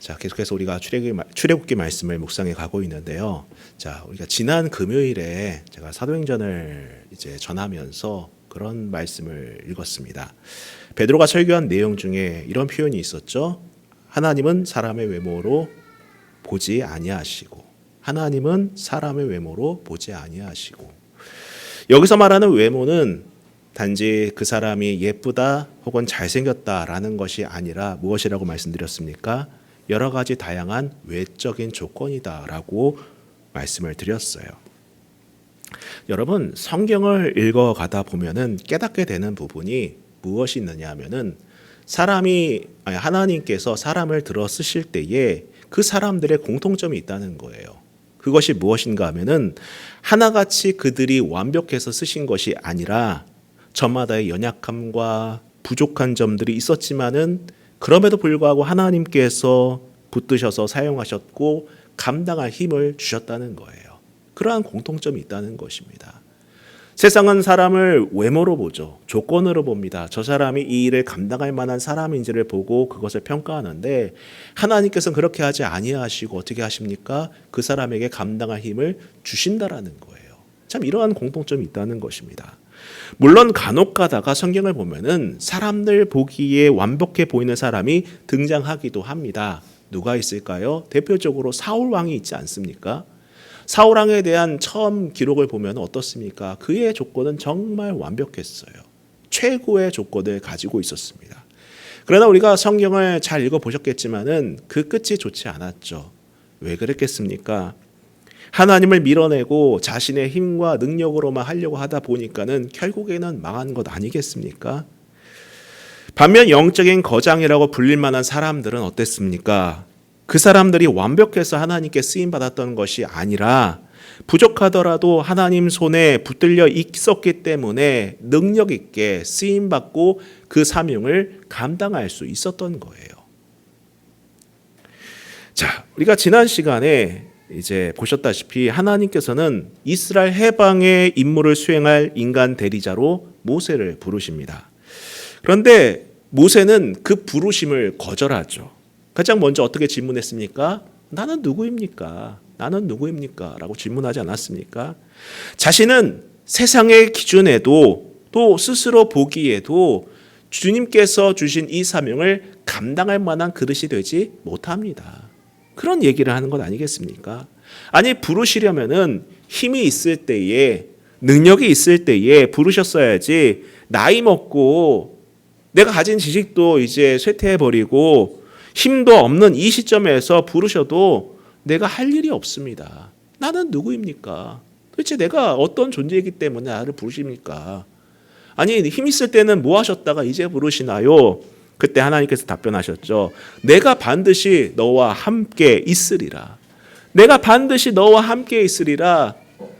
자, 계속해서 우리가 출애굽기 말씀을 묵상해 가고 있는데요. 자, 우리가 지난 금요일에 제가 사도행전을 이제 전하면서 그런 말씀을 읽었습니다. 베드로가 설교한 내용 중에 이런 표현이 있었죠. 하나님은 사람의 외모로 보지 아니하시고, 하나님은 사람의 외모로 보지 아니하시고. 여기서 말하는 외모는 단지 그 사람이 예쁘다 혹은 잘생겼다라는 것이 아니라 무엇이라고 말씀드렸습니까? 여러 가지 다양한 외적인 조건이다라고 말씀을 드렸어요. 여러분, 성경을 읽어가다 보면은 깨닫게 되는 부분이 무엇이 있느냐 하면은 하나님께서 사람을 들어 쓰실 때에 그 사람들의 공통점이 있다는 거예요. 그것이 무엇인가 하면은 하나같이 그들이 완벽해서 쓰신 것이 아니라 저마다의 연약함과 부족한 점들이 있었지만은 그럼에도 불구하고 하나님께서 붙드셔서 사용하셨고 감당할 힘을 주셨다는 거예요. 그러한 공통점이 있다는 것입니다. 세상은 사람을 외모로 보죠. 조건으로 봅니다. 저 사람이 이 일을 감당할 만한 사람인지를 보고 그것을 평가하는데 하나님께서는 그렇게 하지 아니하시고 어떻게 하십니까? 그 사람에게 감당할 힘을 주신다라는 거예요. 참 이러한 공통점이 있다는 것입니다. 물론 간혹 가다가 성경을 보면은 사람들 보기에 완벽해 보이는 사람이 등장하기도 합니다. 누가 있을까요? 대표적으로 사울 왕이 있지 않습니까? 사울 왕에 대한 처음 기록을 보면 어떻습니까? 그의 조건은 정말 완벽했어요. 최고의 조건을 가지고 있었습니다. 그러나 우리가 성경을 잘 읽어보셨겠지만은 그 끝이 좋지 않았죠. 왜 그랬겠습니까? 하나님을 밀어내고 자신의 힘과 능력으로만 하려고 하다 보니까는 결국에는 망한 것 아니겠습니까? 반면 영적인 거장이라고 불릴 만한 사람들은 어땠습니까? 그 사람들이 완벽해서 하나님께 쓰임받았던 것이 아니라 부족하더라도 하나님 손에 붙들려 있었기 때문에 능력 있게 쓰임받고 그 사명을 감당할 수 있었던 거예요. 자, 우리가 지난 시간에 이제 보셨다시피 하나님께서는 이스라엘 해방의 임무를 수행할 인간 대리자로 모세를 부르십니다. 그런데 모세는 그 부르심을 거절하죠. 가장 먼저 어떻게 질문했습니까? 나는 누구입니까? 나는 누구입니까? 라고 질문하지 않았습니까? 자신은 세상의 기준에도 또 스스로 보기에도 주님께서 주신 이 사명을 감당할 만한 그릇이 되지 못합니다. 그런 얘기를 하는 것 아니겠습니까? 아니, 부르시려면은 힘이 있을 때에, 능력이 있을 때에 부르셨어야지 나이 먹고 내가 가진 지식도 이제 쇠퇴해버리고 힘도 없는 이 시점에서 부르셔도 내가 할 일이 없습니다. 나는 누구입니까? 도대체 내가 어떤 존재이기 때문에 나를 부르십니까? 아니, 힘 있을 때는 뭐 하셨다가 이제 부르시나요? 그때 하나님께서 답변하셨죠. 내가 반드시 너와 함께 있으리라. 내가 반드시 너와 함께 있으리라.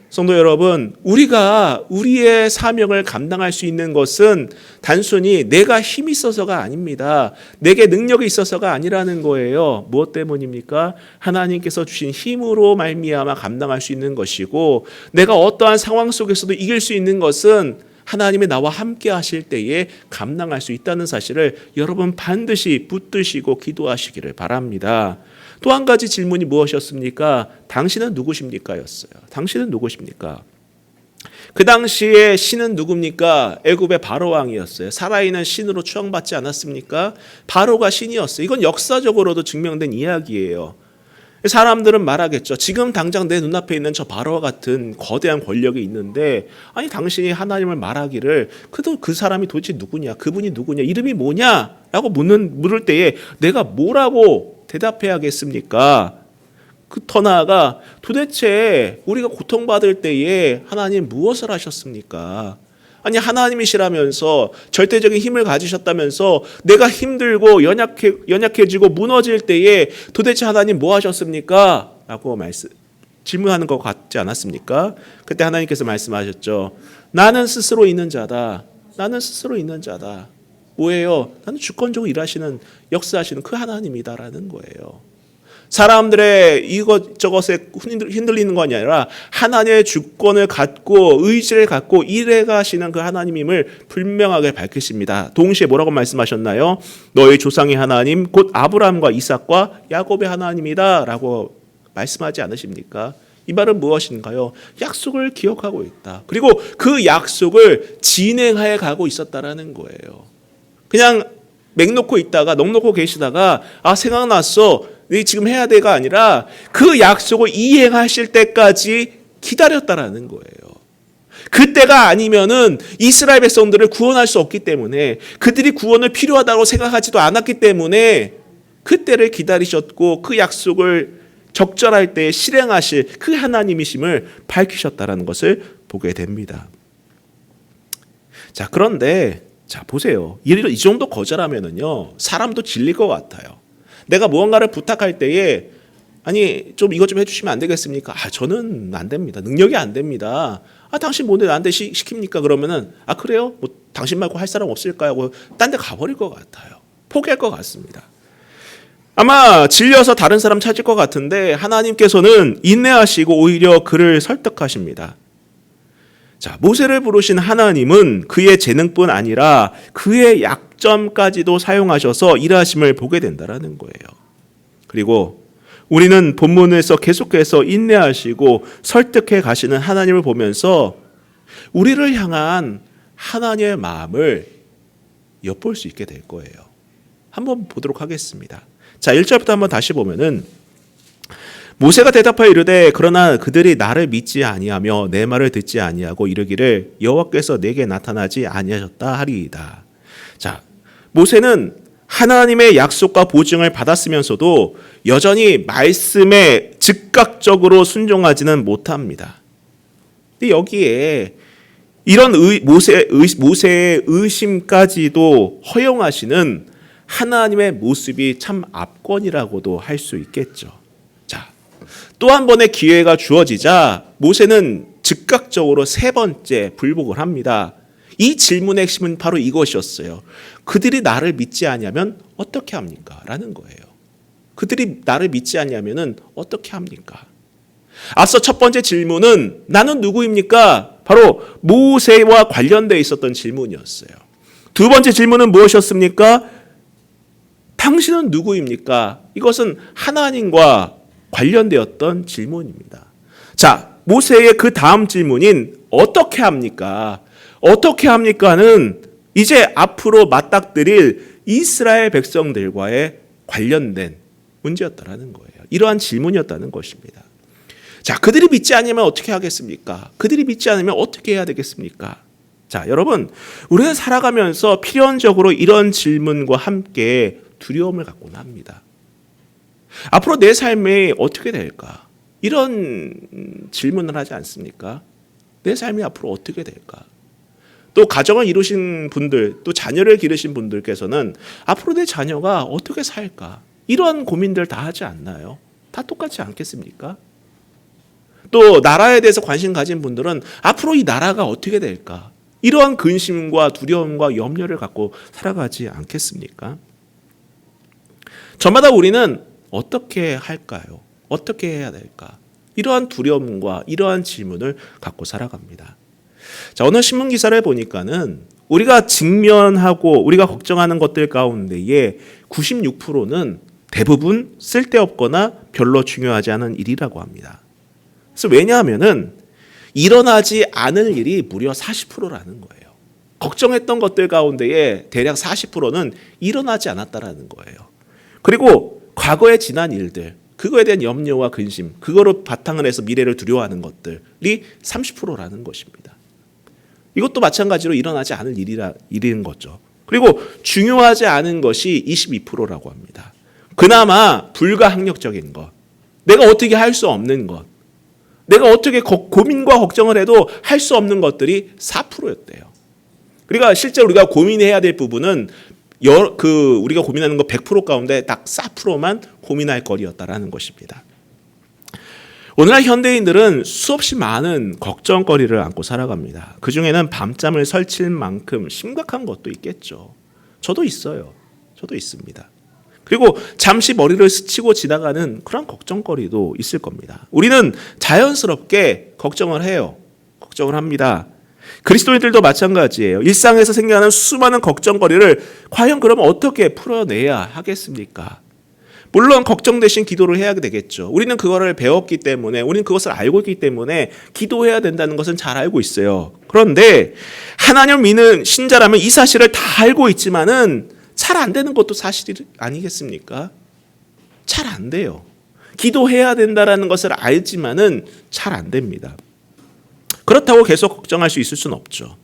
성도 여러분, 우리가 우리의 사명을 감당할 수 있는 것은 단순히 내가 힘이 있어서가 아닙니다. 내게 능력이 있어서가 아니라는 거예요. 무엇 때문입니까? 하나님께서 주신 힘으로 말미암아 감당할 수 있는 것이고, 내가 어떠한 상황 속에서도 이길 수 있는 것은 하나님이 나와 함께 하실 때에 감당할 수 있다는 사실을 여러분 반드시 붙드시고 기도하시기를 바랍니다. 또 한 가지 질문이 무엇이었습니까? 당신은 누구십니까? 였어요. 당신은 누구십니까? 그 당시에 신은 누굽니까? 애굽의 바로 왕이었어요. 살아있는 신으로 추앙받지 않았습니까? 바로가 신이었어요. 이건 역사적으로도 증명된 이야기예요. 사람들은 말하겠죠. 지금 당장 내 눈앞에 있는 저 바로와 같은 거대한 권력이 있는데, 아니 당신이 하나님을 말하기를 그 사람이 도대체 누구냐, 그분이 누구냐, 이름이 뭐냐 라고 물을 때에 내가 뭐라고 대답해야겠습니까? 더 나아가 도대체 우리가 고통받을 때에 하나님 무엇을 하셨습니까? 아니, 하나님이시라면서 절대적인 힘을 가지셨다면서 내가 힘들고 연약해지고 무너질 때에 도대체 하나님 뭐 하셨습니까? 라고 질문하는 것 같지 않았습니까? 그때 하나님께서 말씀하셨죠. 나는 스스로 있는 자다. 나는 스스로 있는 자다. 뭐예요? 나는 주권적으로 일하시는, 역사하시는 그 하나님이다라는 거예요. 사람들의 이것저것에 흔들리는 거 아니라 하나님의 주권을 갖고 의지를 갖고 일해 가시는 그 하나님임을 분명하게 밝히십니다. 동시에 뭐라고 말씀하셨나요? 너희 조상의 하나님 곧 아브라함과 이삭과 야곱의 하나님이다 라고 말씀하지 않으십니까? 이 말은 무엇인가요? 약속을 기억하고 있다. 그리고 그 약속을 진행하여 가고 있었다라는 거예요. 그냥 맹 놓고 있다가 넋 놓고 계시다가 생각났어. 지금 해야 돼가 아니라 그 약속을 이행하실 때까지 기다렸다라는 거예요. 그때가 아니면은 이스라엘 백성들을 구원할 수 없기 때문에 그들이 구원을 필요하다고 생각하지도 않았기 때문에 그때를 기다리셨고 그 약속을 적절할 때 실행하실 그 하나님이심을 밝히셨다라는 것을 보게 됩니다. 자, 그런데 보세요. 이 정도 거절하면은요, 사람도 질릴 것 같아요. 내가 무언가를 부탁할 때에 좀 이것 좀 해주시면 안 되겠습니까? 저는 안 됩니다. 능력이 안 됩니다. 당신 뭔데 나한테 시킵니까? 그러면은 그래요? 뭐 당신 말고 할 사람 없을까요? 하고 딴 데 가버릴 것 같아요. 포기할 것 같습니다. 아마 질려서 다른 사람 찾을 것 같은데 하나님께서는 인내하시고 오히려 그를 설득하십니다. 자, 모세를 부르신 하나님은 그의 재능뿐 아니라 그의 약점까지도 사용하셔서 일하심을 보게 된다라는 거예요. 그리고 우리는 본문에서 계속해서 인내하시고 설득해 가시는 하나님을 보면서 우리를 향한 하나님의 마음을 엿볼 수 있게 될 거예요. 한번 보도록 하겠습니다. 자, 1절부터 한번 다시 보면은 모세가 대답하여 이르되 그러나 그들이 나를 믿지 아니하며 내 말을 듣지 아니하고 이르기를 여호와께서 내게 나타나지 아니하셨다 하리이다. 자, 모세는 하나님의 약속과 보증을 받았으면서도 여전히 말씀에 즉각적으로 순종하지는 못합니다. 근데 여기에 이런 모세의 의심까지도 허용하시는 하나님의 모습이 참 압권이라고도 할 수 있겠죠. 자, 또 한 번의 기회가 주어지자 모세는 즉각적으로 세 번째 불복을 합니다. 이 질문의 핵심은 바로 이것이었어요. 그들이 나를 믿지 않으면 어떻게 합니까? 라는 거예요. 그들이 나를 믿지 않으면 어떻게 합니까? 앞서 첫 번째 질문은 나는 누구입니까? 바로 모세와 관련되어 있었던 질문이었어요. 두 번째 질문은 무엇이었습니까? 당신은 누구입니까? 이것은 하나님과 관련되었던 질문입니다. 자, 모세의 그 다음 질문인 어떻게 합니까? 어떻게 합니까는 이제 앞으로 맞닥뜨릴 이스라엘 백성들과의 관련된 문제였다라는 거예요. 이러한 질문이었다는 것입니다. 자, 그들이 믿지 않으면 어떻게 하겠습니까? 그들이 믿지 않으면 어떻게 해야 되겠습니까? 자, 여러분, 우리는 살아가면서 필연적으로 이런 질문과 함께 두려움을 갖곤 합니다. 앞으로 내 삶이 어떻게 될까? 이런 질문을 하지 않습니까? 내 삶이 앞으로 어떻게 될까? 또 가정을 이루신 분들, 또 자녀를 기르신 분들께서는 앞으로 내 자녀가 어떻게 살까? 이러한 고민들 다 하지 않나요? 다 똑같지 않겠습니까? 또 나라에 대해서 관심 가진 분들은 앞으로 이 나라가 어떻게 될까? 이러한 근심과 두려움과 염려를 갖고 살아가지 않겠습니까? 저마다 우리는 어떻게 할까요? 어떻게 해야 될까? 이러한 두려움과 이러한 질문을 갖고 살아갑니다. 자, 오늘 신문 기사를 보니까는 우리가 직면하고 우리가 걱정하는 것들 가운데에 96%는 대부분 쓸데없거나 별로 중요하지 않은 일이라고 합니다. 그래서 왜냐하면은 일어나지 않을 일이 무려 40%라는 거예요. 걱정했던 것들 가운데에 대략 40%는 일어나지 않았다라는 거예요. 그리고 과거에 지난 일들, 그거에 대한 염려와 근심, 그거로 바탕을 해서 미래를 두려워하는 것들이 30%라는 것입니다. 이것도 마찬가지로 일어나지 않을 일인 거죠. 그리고 중요하지 않은 것이 22%라고 합니다. 그나마 불가항력적인 것, 내가 어떻게 할 수 없는 것, 내가 어떻게 고민과 걱정을 해도 할 수 없는 것들이 4%였대요. 그러니까 실제 우리가 고민해야 될 부분은 우리가 고민하는 거 100% 가운데 딱 4%만 고민할 거리였다라는 것입니다. 오늘날 현대인들은 수없이 많은 걱정거리를 안고 살아갑니다. 그중에는 밤잠을 설칠 만큼 심각한 것도 있겠죠. 저도 있어요. 저도 있습니다. 그리고 잠시 머리를 스치고 지나가는 그런 걱정거리도 있을 겁니다. 우리는 자연스럽게 걱정을 해요. 걱정을 합니다. 그리스도인들도 마찬가지예요. 일상에서 생겨나는 수많은 걱정거리를 과연 그러면 어떻게 풀어내야 하겠습니까? 물론 걱정 대신 기도를 해야 되겠죠. 우리는 그거를 배웠기 때문에, 우리는 그것을 알고 있기 때문에 기도해야 된다는 것은 잘 알고 있어요. 그런데 하나님을 믿는 신자라면 이 사실을 다 알고 있지만은 잘 안 되는 것도 사실 아니겠습니까? 잘 안 돼요. 기도해야 된다라는 것을 알지만은 잘 안 됩니다. 그렇다고 계속 걱정할 수 있을 수는 없죠.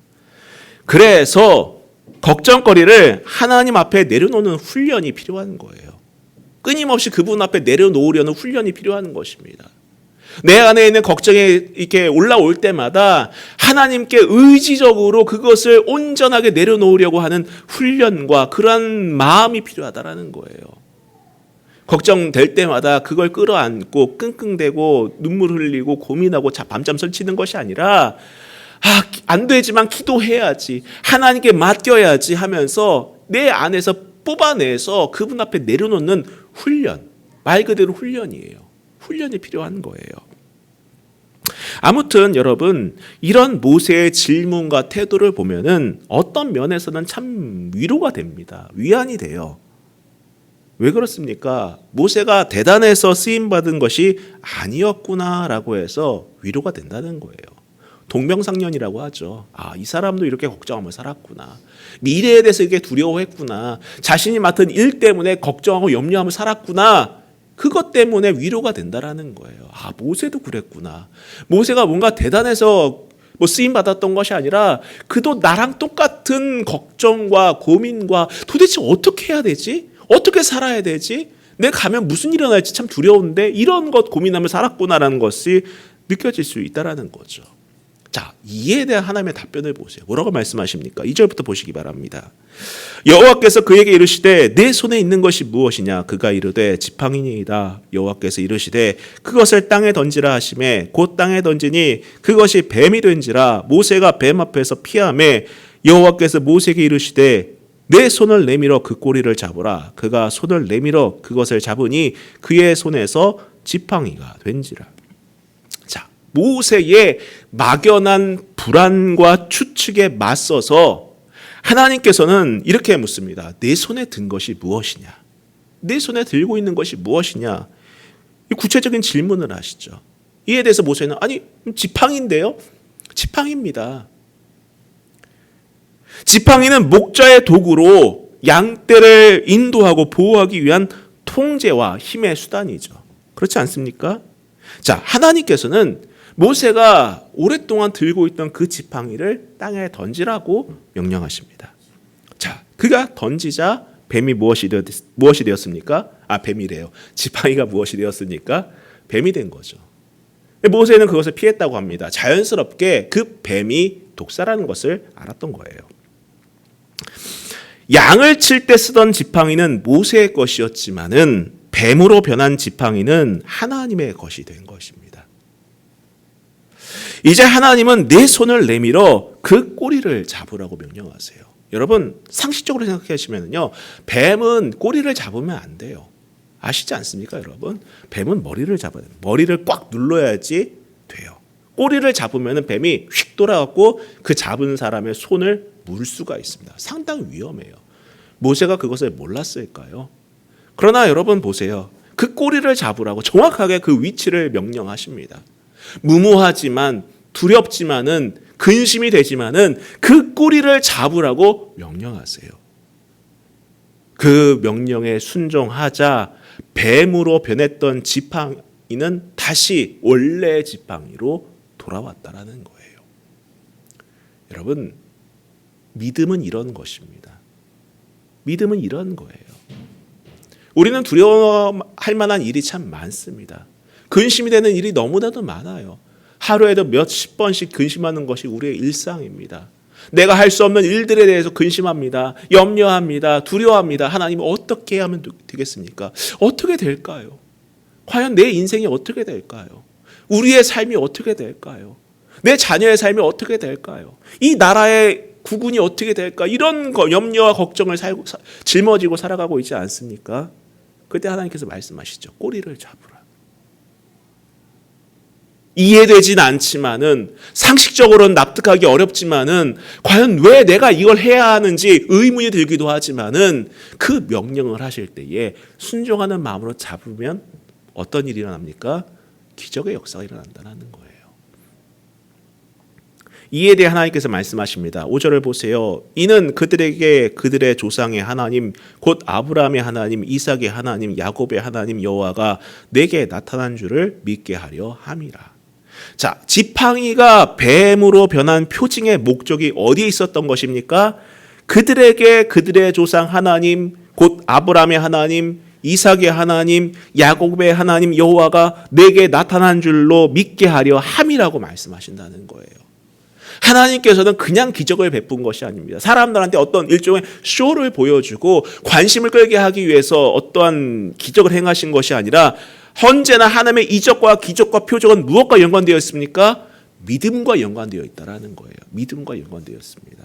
그래서 걱정거리를 하나님 앞에 내려놓는 훈련이 필요한 거예요. 끊임없이 그분 앞에 내려놓으려는 훈련이 필요한 것입니다. 내 안에 있는 걱정이 이렇게 올라올 때마다 하나님께 의지적으로 그것을 온전하게 내려놓으려고 하는 훈련과 그러한 마음이 필요하다라는 거예요. 걱정될 때마다 그걸 끌어안고 끙끙대고 눈물 흘리고 고민하고 밤잠 설치는 것이 아니라 안 되지만 기도해야지, 하나님께 맡겨야지 하면서 내 안에서 뽑아내서 그분 앞에 내려놓는 훈련, 말 그대로 훈련이에요. 훈련이 필요한 거예요. 아무튼 여러분, 이런 모세의 질문과 태도를 보면은 어떤 면에서는 참 위로가 됩니다. 위안이 돼요. 왜 그렇습니까? 모세가 대단해서 쓰임받은 것이 아니었구나라고 해서 위로가 된다는 거예요. 동병상련이라고 하죠. 이 사람도 이렇게 걱정하며 살았구나. 미래에 대해서 이렇게 두려워했구나. 자신이 맡은 일 때문에 걱정하고 염려하며 살았구나. 그것 때문에 위로가 된다라는 거예요. 모세도 그랬구나. 모세가 뭔가 대단해서 쓰임 받았던 것이 아니라 그도 나랑 똑같은 걱정과 고민과 도대체 어떻게 해야 되지? 어떻게 살아야 되지? 내가 가면 무슨 일이 일어날지 참 두려운데 이런 것 고민하며 살았구나라는 것이 느껴질 수 있다라는 거죠. 자, 이에 대한 하나님의 답변을 보세요. 뭐라고 말씀하십니까? 2절부터 보시기 바랍니다. 여호와께서 그에게 이르시되 내 손에 있는 것이 무엇이냐? 그가 이르되 지팡이니이다. 여호와께서 이르시되 그것을 땅에 던지라 하시매 곧 땅에 던지니 그것이 뱀이 된지라. 모세가 뱀 앞에서 피하매 여호와께서 모세에게 이르시되 내 손을 내밀어 그 꼬리를 잡으라. 그가 손을 내밀어 그것을 잡으니 그의 손에서 지팡이가 된지라. 모세의 막연한 불안과 추측에 맞서서 하나님께서는 이렇게 묻습니다. 내 손에 든 것이 무엇이냐? 내 손에 들고 있는 것이 무엇이냐? 구체적인 질문을 하시죠. 이에 대해서 모세는 지팡이인데요? 지팡이입니다. 지팡이는 목자의 도구로 양떼를 인도하고 보호하기 위한 통제와 힘의 수단이죠. 그렇지 않습니까? 자, 하나님께서는 모세가 오랫동안 들고 있던 그 지팡이를 땅에 던지라고 명령하십니다. 자, 그가 던지자 뱀이 무엇이 되었습니까? 뱀이래요. 지팡이가 무엇이 되었습니까? 뱀이 된 거죠. 모세는 그것을 피했다고 합니다. 자연스럽게 그 뱀이 독사라는 것을 알았던 거예요. 양을 칠 때 쓰던 지팡이는 모세의 것이었지만은 뱀으로 변한 지팡이는 하나님의 것이 된 것입니다. 이제 하나님은 내 손을 내밀어 그 꼬리를 잡으라고 명령하세요. 여러분, 상식적으로 생각하시면요, 뱀은 꼬리를 잡으면 안 돼요. 아시지 않습니까, 여러분? 뱀은 머리를 잡아야 돼요. 머리를 꽉 눌러야지 돼요. 꼬리를 잡으면 뱀이 휙 돌아가고 그 잡은 사람의 손을 물 수가 있습니다. 상당히 위험해요. 모세가 그것을 몰랐을까요? 그러나 여러분 보세요. 그 꼬리를 잡으라고 정확하게 그 위치를 명령하십니다. 무모하지만 두렵지만은 근심이 되지만은 그 꼬리를 잡으라고 명령하세요. 그 명령에 순종하자 뱀으로 변했던 지팡이는 다시 원래의 지팡이로 돌아왔다라는 거예요. 여러분, 믿음은 이런 것입니다. 믿음은 이런 거예요. 우리는 두려워할 만한 일이 참 많습니다. 근심이 되는 일이 너무나도 많아요. 하루에도 몇십 번씩 근심하는 것이 우리의 일상입니다. 내가 할 수 없는 일들에 대해서 근심합니다. 염려합니다. 두려워합니다. 하나님 어떻게 하면 되겠습니까? 어떻게 될까요? 과연 내 인생이 어떻게 될까요? 우리의 삶이 어떻게 될까요? 내 자녀의 삶이 어떻게 될까요? 이 나라의 국운이 어떻게 될까? 이런 염려와 걱정을 짊어지고 살아가고 있지 않습니까? 그때 하나님께서 말씀하시죠. 꼬리를 잡으라. 이해되진 않지만은, 상식적으로는 납득하기 어렵지만은, 과연 왜 내가 이걸 해야 하는지 의문이 들기도 하지만은, 그 명령을 하실 때에 순종하는 마음으로 잡으면 어떤 일이 일어납니까? 기적의 역사가 일어난다는 거예요. 이에 대해 하나님께서 말씀하십니다. 5절을 보세요. 이는 그들에게 그들의 조상의 하나님 곧 아브라함의 하나님, 이삭의 하나님, 야곱의 하나님 여호와가 내게 나타난 줄을 믿게 하려 함이라. 자, 지팡이가 뱀으로 변한 표징의 목적이 어디에 있었던 것입니까? 그들에게 그들의 조상 하나님 곧 아브라함의 하나님, 이삭의 하나님, 야곱의 하나님 여호와가 내게 나타난 줄로 믿게 하려 함이라고 말씀하신다는 거예요. 하나님께서는 그냥 기적을 베푼 것이 아닙니다. 사람들한테 어떤 일종의 쇼를 보여주고 관심을 끌게 하기 위해서 어떠한 기적을 행하신 것이 아니라 언제나 하나님의 이적과 기적과 표적은 무엇과 연관되어 있습니까? 믿음과 연관되어 있다는 거예요. 믿음과 연관되어 있습니다.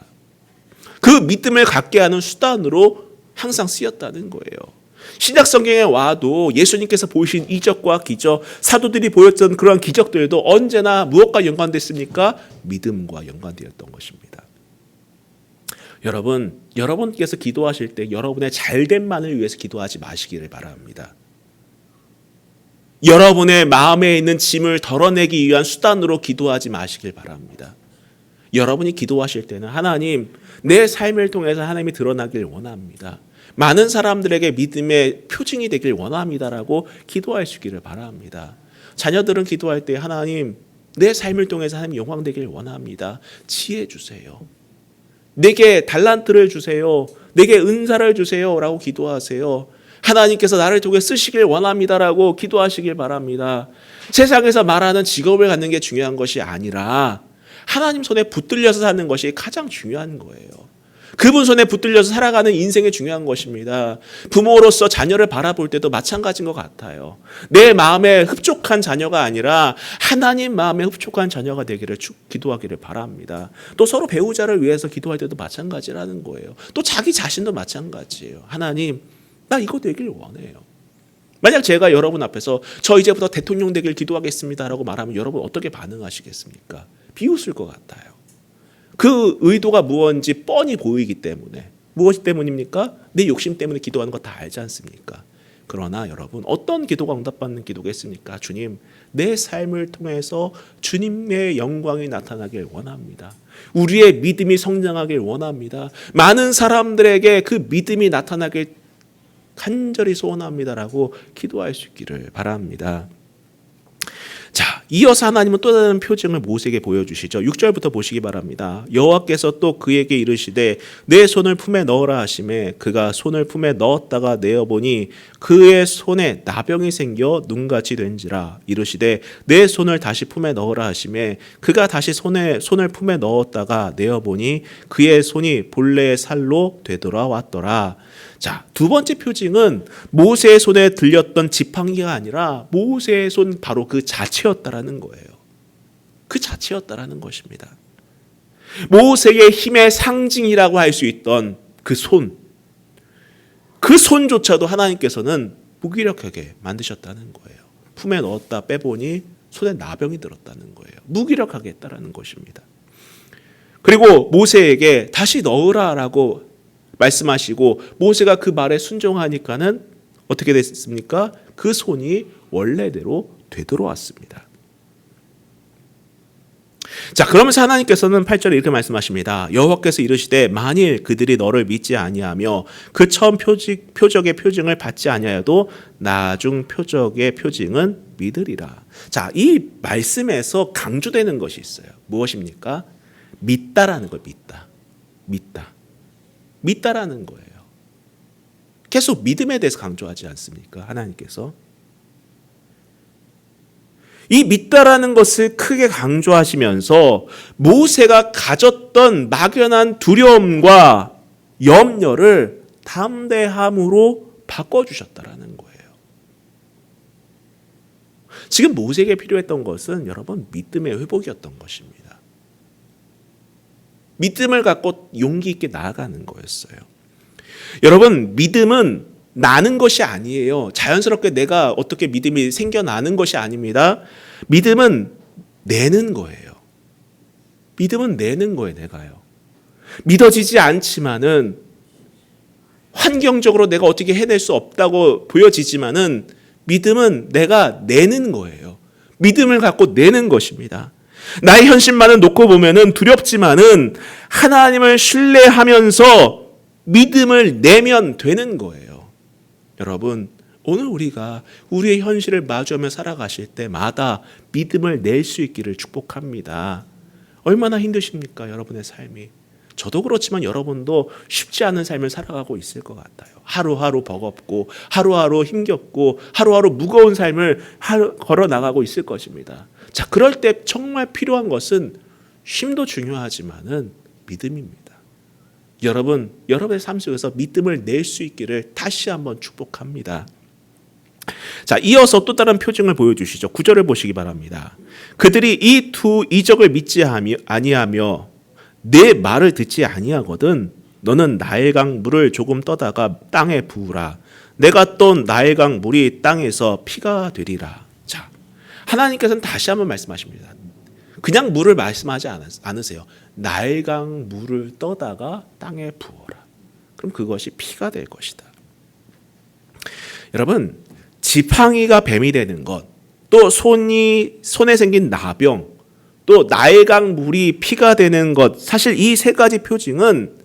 그 믿음을 갖게 하는 수단으로 항상 쓰였다는 거예요. 신약 성경에 와도 예수님께서 보이신 이적과 기적, 사도들이 보였던 그러한 기적들도 언제나 무엇과 연관됐습니까? 믿음과 연관되었던 것입니다. 여러분, 여러분께서 기도하실 때 여러분의 잘됨만을 위해서 기도하지 마시기를 바랍니다. 여러분의 마음에 있는 짐을 덜어내기 위한 수단으로 기도하지 마시길 바랍니다. 여러분이 기도하실 때는 하나님, 내 삶을 통해서 하나님이 드러나길 원합니다. 많은 사람들에게 믿음의 표징이 되길 원합니다라고 기도하시기를 바랍니다. 자녀들은 기도할 때 하나님, 내 삶을 통해서 하나님 영광 되길 원합니다. 지혜 주세요. 내게 달란트를 주세요. 내게 은사를 주세요 라고 기도하세요. 하나님께서 나를 통해 쓰시길 원합니다라고 기도하시길 바랍니다. 세상에서 말하는 직업을 갖는 게 중요한 것이 아니라 하나님 손에 붙들려서 사는 것이 가장 중요한 거예요. 그분 손에 붙들려서 살아가는 인생이 중요한 것입니다. 부모로서 자녀를 바라볼 때도 마찬가지인 것 같아요. 내 마음에 흡족한 자녀가 아니라 하나님 마음에 흡족한 자녀가 되기를 기도하기를 바랍니다. 또 서로 배우자를 위해서 기도할 때도 마찬가지라는 거예요. 또 자기 자신도 마찬가지예요. 하나님, 나 이거 되길 원해요. 만약 제가 여러분 앞에서 저 이제부터 대통령 되길 기도하겠습니다라고 말하면 여러분 어떻게 반응하시겠습니까? 비웃을 것 같아요. 그 의도가 무엇인지 뻔히 보이기 때문에. 무엇 때문입니까? 내 욕심 때문에 기도하는 거 다 알지 않습니까? 그러나 여러분, 어떤 기도가 응답받는 기도겠습니까? 주님, 내 삶을 통해서 주님의 영광이 나타나길 원합니다. 우리의 믿음이 성장하길 원합니다. 많은 사람들에게 그 믿음이 나타나길 간절히 소원합니다라고 기도할 수 있기를 바랍니다. 자, 이어서 하나님은 또 다른 표징을 모세에게 보여주시죠. 6절부터 보시기 바랍니다. 여호와께서 또 그에게 이르시되 내 손을 품에 넣으라 하시매 그가 손을 품에 넣었다가 내어보니 그의 손에 나병이 생겨 눈같이 된지라. 이르시되 내 손을 다시 품에 넣으라 하시매 그가 다시 손을 품에 넣었다가 내어보니 그의 손이 본래의 살로 되돌아왔더라. 자, 두 번째 표징은 모세의 손에 들렸던 지팡이가 아니라 모세의 손 바로 그 자체였다라는 거예요. 그 자체였다라는 것입니다. 모세의 힘의 상징이라고 할 수 있던 그 손, 그 손조차도 하나님께서는 무기력하게 만드셨다는 거예요. 품에 넣었다 빼보니 손에 나병이 들었다는 거예요. 무기력하게 했다라는 것입니다. 그리고 모세에게 다시 넣으라라고 말씀하시고 모세가 그 말에 순종하니까는 어떻게 됐습니까? 그 손이 원래대로 되돌아왔습니다. 자, 그러면서 하나님께서는 8절에 이렇게 말씀하십니다. 여호와께서 이르시되 만일 그들이 너를 믿지 아니하며 그 처음 표적의 표징을 받지 아니하여도 나중 표적의 표징은 믿으리라. 자, 이 말씀에서 강조되는 것이 있어요. 무엇입니까? 믿다라는 걸 믿다라는 거예요. 계속 믿음에 대해서 강조하지 않습니까? 하나님께서. 이 믿다라는 것을 크게 강조하시면서 모세가 가졌던 막연한 두려움과 염려를 담대함으로 바꿔주셨다라는 거예요. 지금 모세에게 필요했던 것은 여러분 믿음의 회복이었던 것입니다. 믿음을 갖고 용기 있게 나아가는 거였어요. 여러분, 믿음은 나는 것이 아니에요. 자연스럽게 내가 어떻게 믿음이 생겨나는 것이 아닙니다. 믿음은 내는 거예요. 믿음은 내는 거예요, 내가요. 믿어지지 않지만은 환경적으로 내가 어떻게 해낼 수 없다고 보여지지만은 믿음은 내가 내는 거예요. 믿음을 갖고 내는 것입니다. 나의 현실만을 놓고 보면은 두렵지만은 하나님을 신뢰하면서 믿음을 내면 되는 거예요. 여러분, 오늘 우리가 우리의 현실을 마주하며 살아가실 때마다 믿음을 낼 수 있기를 축복합니다. 얼마나 힘드십니까, 여러분의 삶이? 저도 그렇지만 여러분도 쉽지 않은 삶을 살아가고 있을 것 같아요. 하루하루 버겁고 하루하루 힘겹고 하루하루 무거운 삶을 걸어 나가고 있을 것입니다. 자, 그럴 때 정말 필요한 것은 쉼도 중요하지만은 믿음입니다. 여러분, 여러분의 삶 속에서 믿음을 낼 수 있기를 다시 한번 축복합니다. 자, 이어서 또 다른 표징을 보여주시죠. 9절을 보시기 바랍니다. 그들이 이 두 이적을 믿지 아니하며 내 말을 듣지 아니하거든 너는 나일강 물을 조금 떠다가 땅에 부으라. 내가 떤 나일강 물이 땅에서 피가 되리라. 자, 하나님께서는 다시 한번 말씀하십니다. 그냥 물을 말씀하지 않으세요. 나일강 물을 떠다가 땅에 부어라. 그럼 그것이 피가 될 것이다. 여러분, 지팡이가 뱀이 되는 것, 또 손에 생긴 나병, 또 나일강 물이 피가 되는 것, 사실 이 세 가지 표징은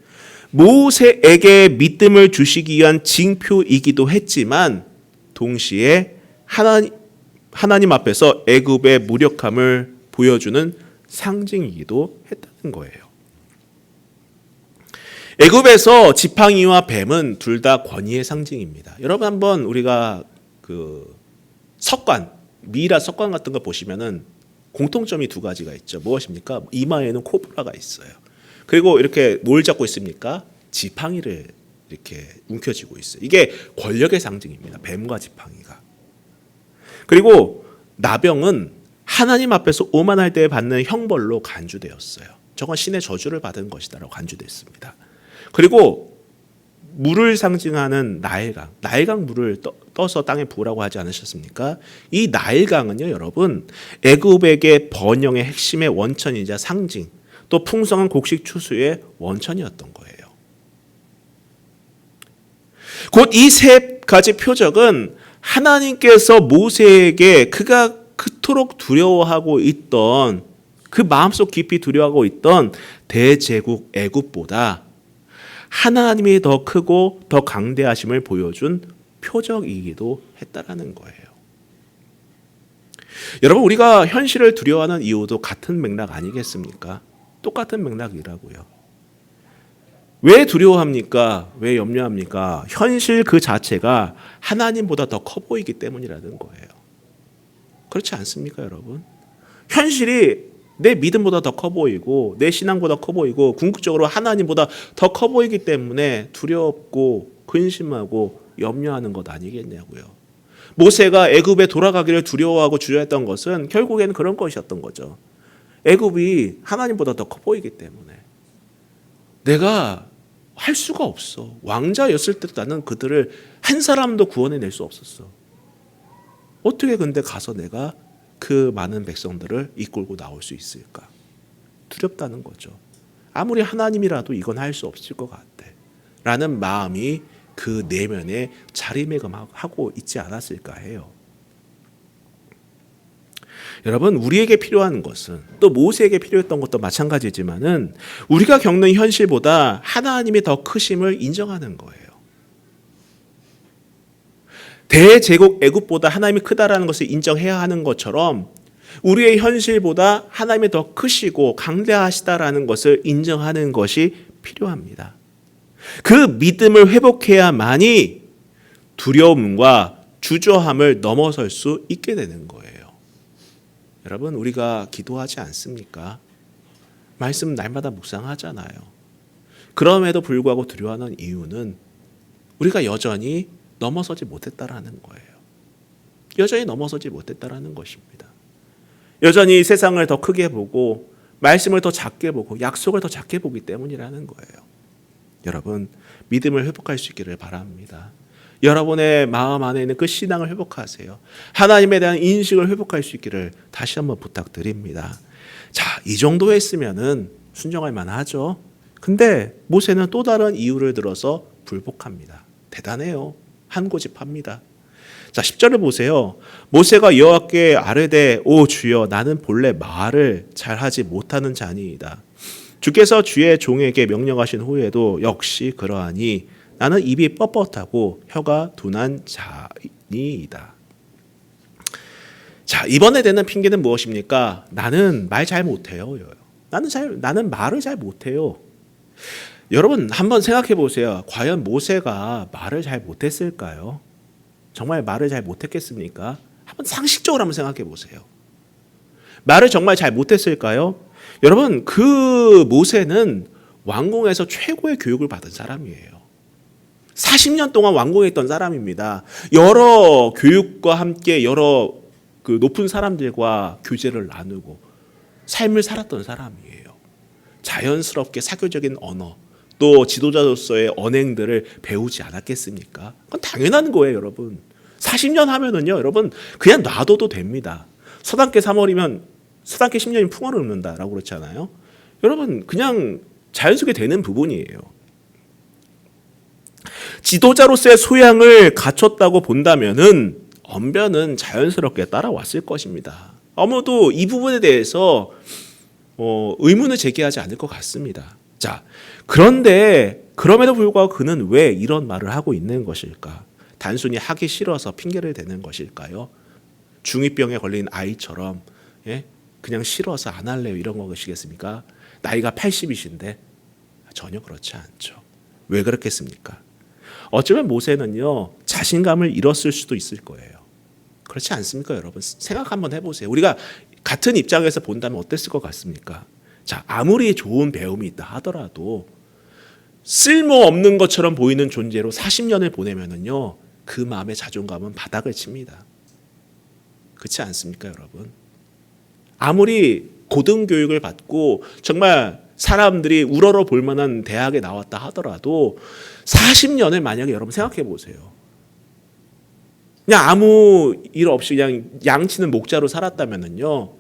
모세에게 믿음을 주시기 위한 징표이기도 했지만 동시에 하나님 앞에서 애굽의 무력함을 보여주는 상징이기도 했다는 거예요. 애굽에서 지팡이와 뱀은 둘 다 권위의 상징입니다. 여러분, 한번 우리가 석관, 미이라 석관 같은 거 보시면은 공통점이 두 가지가 있죠. 무엇입니까? 이마에는 코브라가 있어요. 그리고 이렇게 뭘 잡고 있습니까? 지팡이를 이렇게 움켜쥐고 있어요. 이게 권력의 상징입니다. 뱀과 지팡이가. 그리고 나병은 하나님 앞에서 오만할 때 받는 형벌로 간주되었어요. 저건 신의 저주를 받은 것이다라고 간주됐습니다. 그리고 물을 상징하는 나일강 물을 떠서 땅에 부으라고 하지 않으셨습니까? 이 나일강은요, 여러분, 애굽에게 번영의 핵심의 원천이자 상징, 또 풍성한 곡식 추수의 원천이었던 거예요. 곧 이 세 가지 표적은 하나님께서 모세에게 그가 그토록 두려워하고 있던, 그 마음속 깊이 두려워하고 있던 대제국 애굽보다 하나님이 더 크고 더 강대하심을 보여준 표적이기도 했다라는 거예요. 여러분, 우리가 현실을 두려워하는 이유도 같은 맥락 아니겠습니까? 똑같은 맥락이라고요. 왜 두려워합니까? 왜 염려합니까? 현실 그 자체가 하나님보다 더 커 보이기 때문이라는 거예요. 그렇지 않습니까, 여러분? 현실이 내 믿음보다 더 커 보이고 내 신앙보다 커 보이고 궁극적으로 하나님보다 더 커 보이기 때문에 두렵고 근심하고 염려하는 것 아니겠냐고요. 모세가 애굽에 돌아가기를 두려워하고 주저했던 것은 결국에는 그런 것이었던 거죠. 애굽이 하나님보다 더 커 보이기 때문에 내가 할 수가 없어. 왕자였을 때도 나는 그들을 한 사람도 구원해낼 수 없었어. 어떻게 근데 가서 내가 그 많은 백성들을 이끌고 나올 수 있을까? 두렵다는 거죠. 아무리 하나님이라도 이건 할 수 없을 것 같아 라는 마음이 그 내면에 자리매김하고 있지 않았을까 해요. 여러분, 우리에게 필요한 것은, 또 모세에게 필요했던 것도 마찬가지지만은 우리가 겪는 현실보다 하나님이 더 크심을 인정하는 거예요. 대제국 애굽보다 하나님이 크다라는 것을 인정해야 하는 것처럼 우리의 현실보다 하나님이 더 크시고 강대하시다라는 것을 인정하는 것이 필요합니다. 그 믿음을 회복해야만이 두려움과 주저함을 넘어설 수 있게 되는 거예요. 여러분, 우리가 기도하지 않습니까? 말씀 날마다 묵상하잖아요. 그럼에도 불구하고 두려워하는 이유는 우리가 여전히 넘어서지 못했다라는 거예요. 여전히 넘어서지 못했다라는 것입니다. 여전히 세상을 더 크게 보고 말씀을 더 작게 보고 약속을 더 작게 보기 때문이라는 거예요. 여러분, 믿음을 회복할 수 있기를 바랍니다. 여러분의 마음 안에 있는 그 신앙을 회복하세요. 하나님에 대한 인식을 회복할 수 있기를 다시 한번 부탁드립니다. 자, 이 정도 했으면은 순종할 만하죠. 근데 모세는 또 다른 이유를 들어서 불복합니다. 대단해요. 한 고집합니다. 자, 10절을 보세요. 모세가 여호와께 아뢰되 오 주여 나는 본래 말을 잘하지 못하는 자니이다. 주께서 주의 종에게 명령하신 후에도 역시 그러하니 나는 입이 뻣뻣하고 혀가 둔한 자니이다. 자, 이번에 되는 핑계는 무엇입니까? 나는 말 잘 못해요. 나는 말을 잘 못해요. 여러분 한번 생각해 보세요. 과연 모세가 말을 잘 못했을까요? 정말 말을 잘 못했겠습니까? 한번 상식적으로 한번 생각해 보세요. 말을 정말 잘 못했을까요? 여러분 그 모세는 왕궁에서 최고의 교육을 받은 사람이에요. 40년 동안 왕궁에 있던 사람입니다. 여러 교육과 함께 여러 그 높은 사람들과 교제를 나누고 삶을 살았던 사람이에요. 자연스럽게 사교적인 언어 또 지도자로서의 언행들을 배우지 않았겠습니까? 그건 당연한 거예요, 여러분. 40년 하면은요, 여러분 그냥 놔둬도 됩니다. 서당계 3월이면 서당계 10년이 풍어를 읊는다라고 그렇잖아요. 여러분 그냥 자연스럽게 되는 부분이에요. 지도자로서의 소양을 갖췄다고 본다면은 언변은 자연스럽게 따라왔을 것입니다. 아무도 이 부분에 대해서 의문을 제기하지 않을 것 같습니다. 자, 그런데 그럼에도 불구하고 그는 왜 이런 말을 하고 있는 것일까? 단순히 하기 싫어서 핑계를 대는 것일까요? 중2병에 걸린 아이처럼 그냥 싫어서 안 할래요 이런 것이겠습니까? 나이가 80이신데 전혀 그렇지 않죠. 왜 그렇겠습니까? 어쩌면 모세는요 자신감을 잃었을 수도 있을 거예요. 그렇지 않습니까, 여러분? 생각 한번 해보세요. 우리가 같은 입장에서 본다면 어땠을 것 같습니까? 자, 아무리 좋은 배움이 있다 하더라도 쓸모없는 것처럼 보이는 존재로 40년을 보내면은요 그 마음의 자존감은 바닥을 칩니다. 그렇지 않습니까, 여러분? 아무리 고등교육을 받고 정말 사람들이 우러러 볼 만한 대학에 나왔다 하더라도 40년을 만약에 여러분 생각해 보세요. 그냥 아무 일 없이 그냥 양치는 목자로 살았다면은요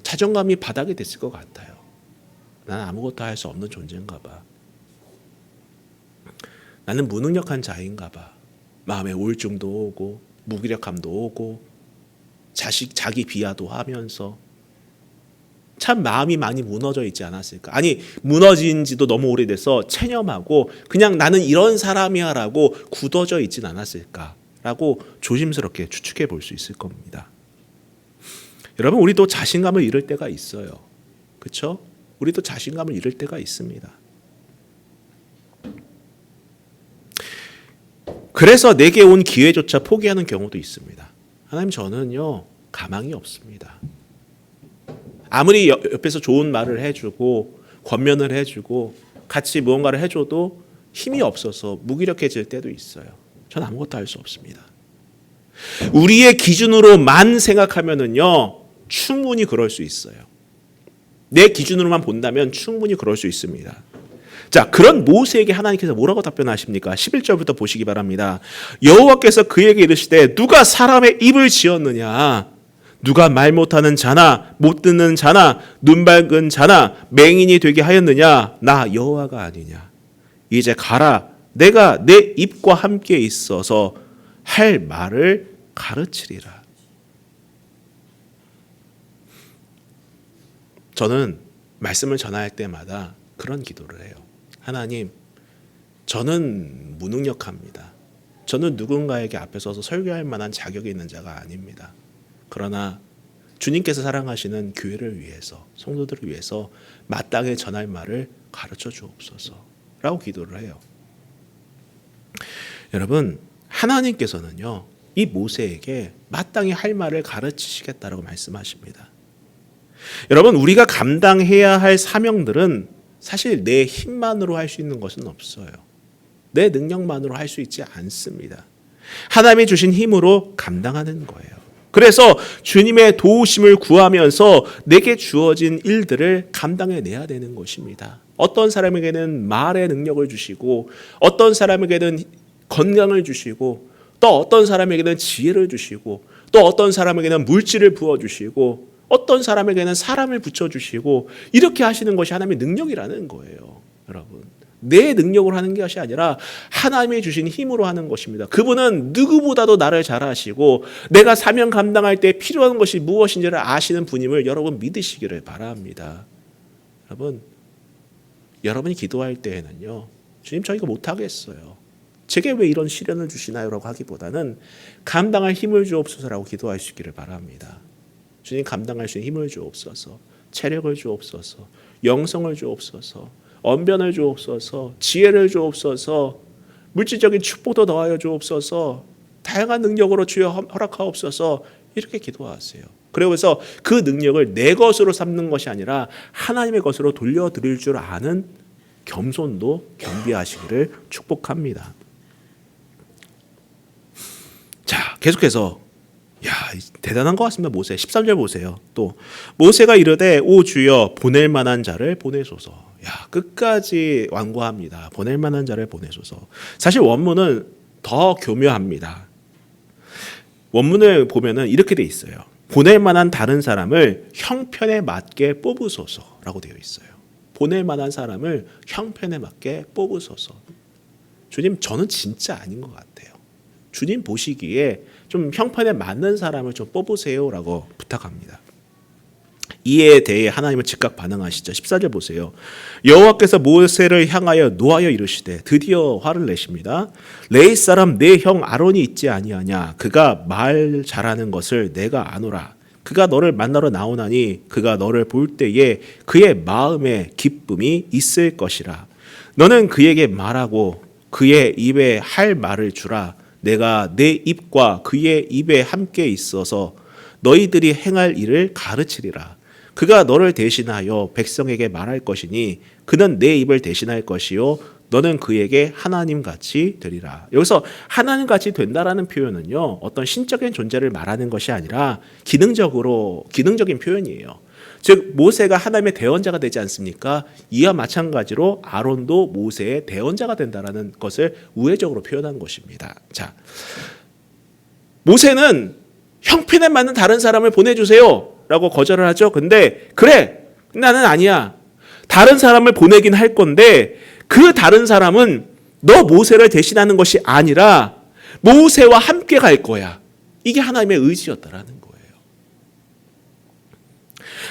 자존감이 바닥이 됐을 것 같아요. 나는 아무것도 할 수 없는 존재인가 봐. 나는 무능력한 자인가 봐. 마음에 우울증도 오고 무기력함도 오고 자기 비하도 하면서 참 마음이 많이 무너져 있지 않았을까. 아니 무너진 지도 너무 오래돼서 체념하고 그냥 나는 이런 사람이야 라고 굳어져 있진 않았을까 라고 조심스럽게 추측해 볼 수 있을 겁니다. 여러분 우리도 자신감을 잃을 때가 있어요. 그렇죠? 우리도 자신감을 잃을 때가 있습니다. 그래서 내게 온 기회조차 포기하는 경우도 있습니다. 하나님 저는요 가망이 없습니다. 아무리 옆에서 좋은 말을 해주고 권면을 해주고 같이 무언가를 해줘도 힘이 없어서 무기력해질 때도 있어요. 전 아무것도 할 수 없습니다. 우리의 기준으로만 생각하면은요 충분히 그럴 수 있어요. 내 기준으로만 본다면 충분히 그럴 수 있습니다. 자, 그런 모세에게 하나님께서 뭐라고 답변하십니까? 11절부터 보시기 바랍니다. 여호와께서 그에게 이르시되 누가 사람의 입을 지었느냐? 누가 말 못하는 자나 못 듣는 자나 눈 밝은 자나 맹인이 되게 하였느냐? 나 여호와가 아니냐? 이제 가라. 내가 내 입과 함께 있어서 할 말을 가르치리라. 저는 말씀을 전할 때마다 그런 기도를 해요. 하나님, 저는 무능력합니다. 저는 누군가에게 앞에 서서 설교할 만한 자격이 있는 자가 아닙니다. 그러나 주님께서 사랑하시는 교회를 위해서, 성도들을 위해서 마땅히 전할 말을 가르쳐 주옵소서 라고 기도를 해요. 여러분, 하나님께서는요 이 모세에게 마땅히 할 말을 가르치시겠다라고 말씀하십니다. 여러분 우리가 감당해야 할 사명들은 사실 내 힘만으로 할 수 있는 것은 없어요. 내 능력만으로 할 수 있지 않습니다. 하나님이 주신 힘으로 감당하는 거예요. 그래서 주님의 도우심을 구하면서 내게 주어진 일들을 감당해내야 되는 것입니다. 어떤 사람에게는 말의 능력을 주시고 어떤 사람에게는 건강을 주시고 또 어떤 사람에게는 지혜를 주시고 또 어떤 사람에게는 물질을 부어주시고 어떤 사람에게는 사람을 붙여주시고 이렇게 하시는 것이 하나님의 능력이라는 거예요. 여러분, 내 능력으로 하는 것이 아니라 하나님이 주신 힘으로 하는 것입니다. 그분은 누구보다도 나를 잘 아시고 내가 사명 감당할 때 필요한 것이 무엇인지를 아시는 분임을 여러분 믿으시기를 바랍니다. 여러분, 여러분이 기도할 때에는요, 주님 저 이거 못하겠어요, 제게 왜 이런 시련을 주시나요? 라고 하기보다는 감당할 힘을 주옵소서라고 기도하시기를 바랍니다. 주님 감당할 수 있는 힘을 주옵소서, 체력을 주옵소서, 영성을 주옵소서, 언변을 주옵소서, 지혜를 주옵소서, 물질적인 축복도 더하여 주옵소서, 다양한 능력으로 주여 허락하옵소서, 이렇게 기도하세요. 그래서 그 능력을 내 것으로 삼는 것이 아니라 하나님의 것으로 돌려드릴 줄 아는 겸손도 겸비하시기를 축복합니다. 자, 계속해서 대단한 것 같습니다. 모세 13절 보세요. 또 모세가 이르되 오 주여 보낼 만한 자를 보내소서. 끝까지 완고합니다. 보낼 만한 자를 보내소서. 사실 원문은 더 교묘합니다. 원문을 보면은 이렇게 돼 있어요. 보낼 만한 다른 사람을 형편에 맞게 뽑으소서라고 되어 있어요. 보낼 만한 사람을 형편에 맞게 뽑으소서. 주님, 저는 진짜 아닌 것 같아요. 주님 보시기에 좀 형편에 맞는 사람을 좀 뽑으세요라고 부탁합니다. 이에 대해 하나님은 즉각 반응하시죠. 14절 보세요. 여호와께서 모세를 향하여 노하여 이르시되, 드디어 화를 내십니다. 레위 사람 내 형 아론이 있지 아니하냐? 그가 말 잘하는 것을 내가 아노라. 그가 너를 만나러 나오나니 그가 너를 볼 때에 그의 마음에 기쁨이 있을 것이라. 너는 그에게 말하고 그의 입에 할 말을 주라. 내가 내 입과 그의 입에 함께 있어서 너희들이 행할 일을 가르치리라. 그가 너를 대신하여 백성에게 말할 것이니 그는 내 입을 대신할 것이요 너는 그에게 하나님같이 되리라. 여기서 하나님같이 된다라는 표현은요, 어떤 신적인 존재를 말하는 것이 아니라 기능적인 표현이에요. 즉 모세가 하나님의 대언자가 되지 않습니까? 이와 마찬가지로 아론도 모세의 대언자가 된다라는 것을 우회적으로 표현한 것입니다. 자, 모세는 형편에 맞는 다른 사람을 보내주세요 라고 거절을 하죠. 근데 그래, 나는 아니야. 다른 사람을 보내긴 할 건데 그 다른 사람은 너 모세를 대신하는 것이 아니라 모세와 함께 갈 거야. 이게 하나님의 의지였다라는 거예요.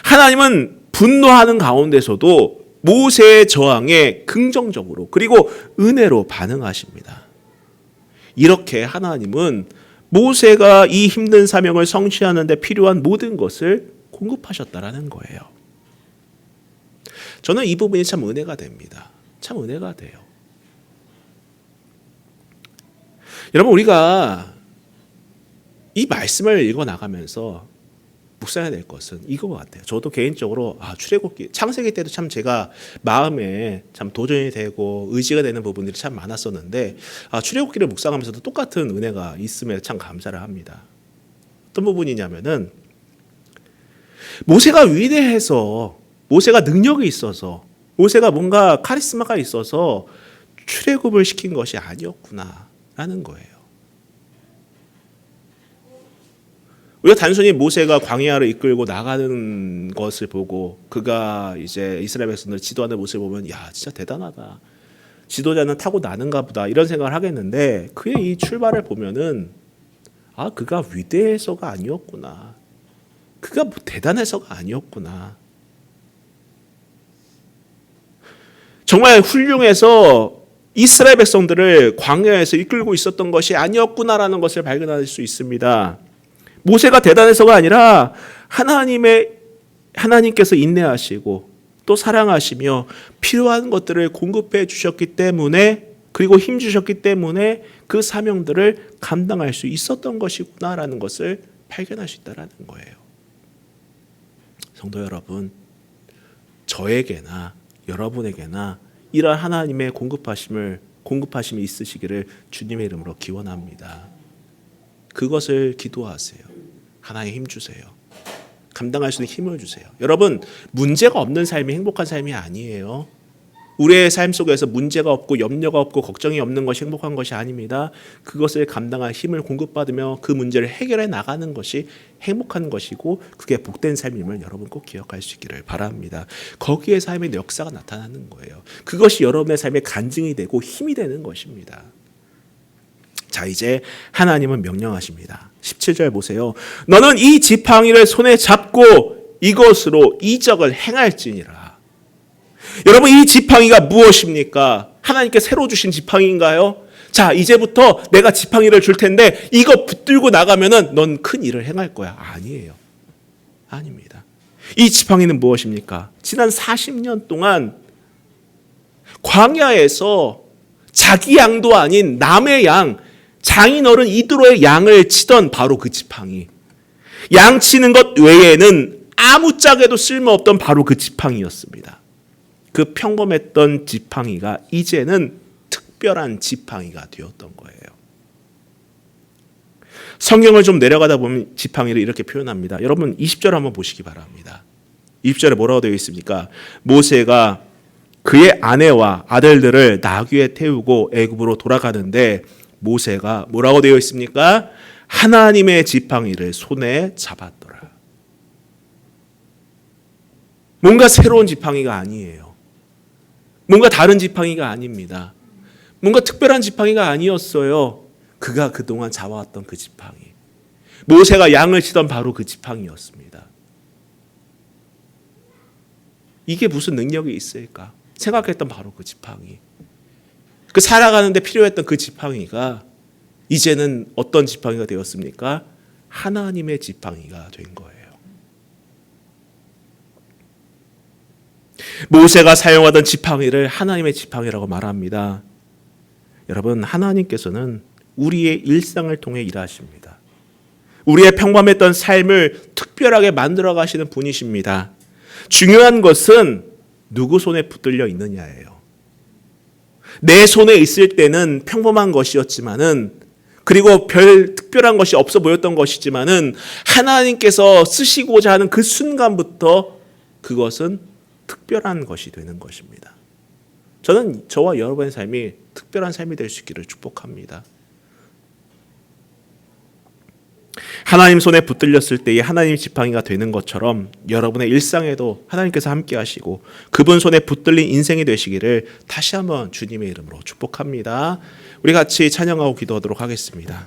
하나님은 분노하는 가운데서도 모세의 저항에 긍정적으로 그리고 은혜로 반응하십니다. 이렇게 하나님은 모세가 이 힘든 사명을 성취하는 데 필요한 모든 것을 공급하셨다라는 거예요. 저는 이 부분이 참 은혜가 됩니다. 참 은혜가 돼요. 여러분, 우리가 이 말씀을 읽어 나가면서 묵상해야 될 것은 이거 같아요. 저도 개인적으로 출애굽기 창세기 때도 참 제가 마음에 참 도전이 되고 의지가 되는 부분들이 참 많았었는데 출애굽기를 묵상하면서도 똑같은 은혜가 있음에 참 감사를 합니다. 어떤 부분이냐면은 모세가 위대해서, 모세가 능력이 있어서, 모세가 뭔가 카리스마가 있어서 출애굽을 시킨 것이 아니었구나라는 거예요. 우리가 단순히 모세가 광야를 이끌고 나가는 것을 보고 그가 이제 이스라엘 백성들 지도하는 모습을 보면 진짜 대단하다, 지도자는 타고나는가 보다 이런 생각을 하겠는데 그의 이 출발을 보면은 그가 위대해서가 아니었구나, 그가 대단해서가 아니었구나, 정말 훌륭해서 이스라엘 백성들을 광야에서 이끌고 있었던 것이 아니었구나라는 것을 발견할 수 있습니다. 모세가 대단해서가 아니라 하나님께서 인내하시고 또 사랑하시며 필요한 것들을 공급해 주셨기 때문에, 그리고 힘 주셨기 때문에 그 사명들을 감당할 수 있었던 것이구나라는 것을 발견할 수 있다는 거예요. 성도 여러분, 저에게나 여러분에게나 이러한 하나님의 공급하심이 있으시기를 주님의 이름으로 기원합니다. 그것을 기도하세요. 하나님 힘 주세요. 감당할 수 있는 힘을 주세요. 여러분, 문제가 없는 삶이 행복한 삶이 아니에요. 우리의 삶 속에서 문제가 없고 염려가 없고 걱정이 없는 것이 행복한 것이 아닙니다. 그것을 감당할 힘을 공급받으며 그 문제를 해결해 나가는 것이 행복한 것이고 그게 복된 삶임을 여러분 꼭 기억할 수 있기를 바랍니다. 거기에 삶의 역사가 나타나는 거예요. 그것이 여러분의 삶의 간증이 되고 힘이 되는 것입니다. 자, 이제 하나님은 명령하십니다. 17절 보세요. 너는 이 지팡이를 손에 잡고 이것으로 이적을 행할지니라. 여러분, 이 지팡이가 무엇입니까? 하나님께 새로 주신 지팡이인가요? 자, 이제부터 내가 지팡이를 줄 텐데 이거 붙들고 나가면은 넌 큰 일을 행할 거야. 아니에요. 아닙니다. 이 지팡이는 무엇입니까? 지난 40년 동안 광야에서 자기 양도 아닌 남의 양, 장인어른 이드로의 양을 치던 바로 그 지팡이. 양 치는 것 외에는 아무짝에도 쓸모없던 바로 그 지팡이였습니다. 그 평범했던 지팡이가 이제는 특별한 지팡이가 되었던 거예요. 성경을 좀 내려가다 보면 지팡이를 이렇게 표현합니다. 여러분 20절 한번 보시기 바랍니다. 20절에 뭐라고 되어 있습니까? 모세가 그의 아내와 아들들을 나귀에 태우고 애굽으로 돌아가는데 모세가 뭐라고 되어 있습니까? 하나님의 지팡이를 손에 잡았더라. 뭔가 새로운 지팡이가 아니에요. 뭔가 다른 지팡이가 아닙니다. 뭔가 특별한 지팡이가 아니었어요. 그가 그동안 잡아왔던 그 지팡이. 모세가 양을 치던 바로 그 지팡이였습니다. 이게 무슨 능력이 있을까? 생각했던 바로 그 지팡이. 그 살아가는데 필요했던 그 지팡이가 이제는 어떤 지팡이가 되었습니까? 하나님의 지팡이가 된 거예요. 모세가 사용하던 지팡이를 하나님의 지팡이라고 말합니다. 여러분, 하나님께서는 우리의 일상을 통해 일하십니다. 우리의 평범했던 삶을 특별하게 만들어 가시는 분이십니다. 중요한 것은 누구 손에 붙들려 있느냐예요. 내 손에 있을 때는 평범한 것이었지만은, 그리고 별 특별한 것이 없어 보였던 것이지만은 하나님께서 쓰시고자 하는 그 순간부터 그것은 특별한 것이 되는 것입니다. 저는 저와 여러분의 삶이 특별한 삶이 될 수 있기를 축복합니다. 하나님 손에 붙들렸을 때의 하나님 지팡이가 되는 것처럼 여러분의 일상에도 하나님께서 함께 하시고 그분 손에 붙들린 인생이 되시기를 다시 한번 주님의 이름으로 축복합니다. 우리 같이 찬양하고 기도하도록 하겠습니다.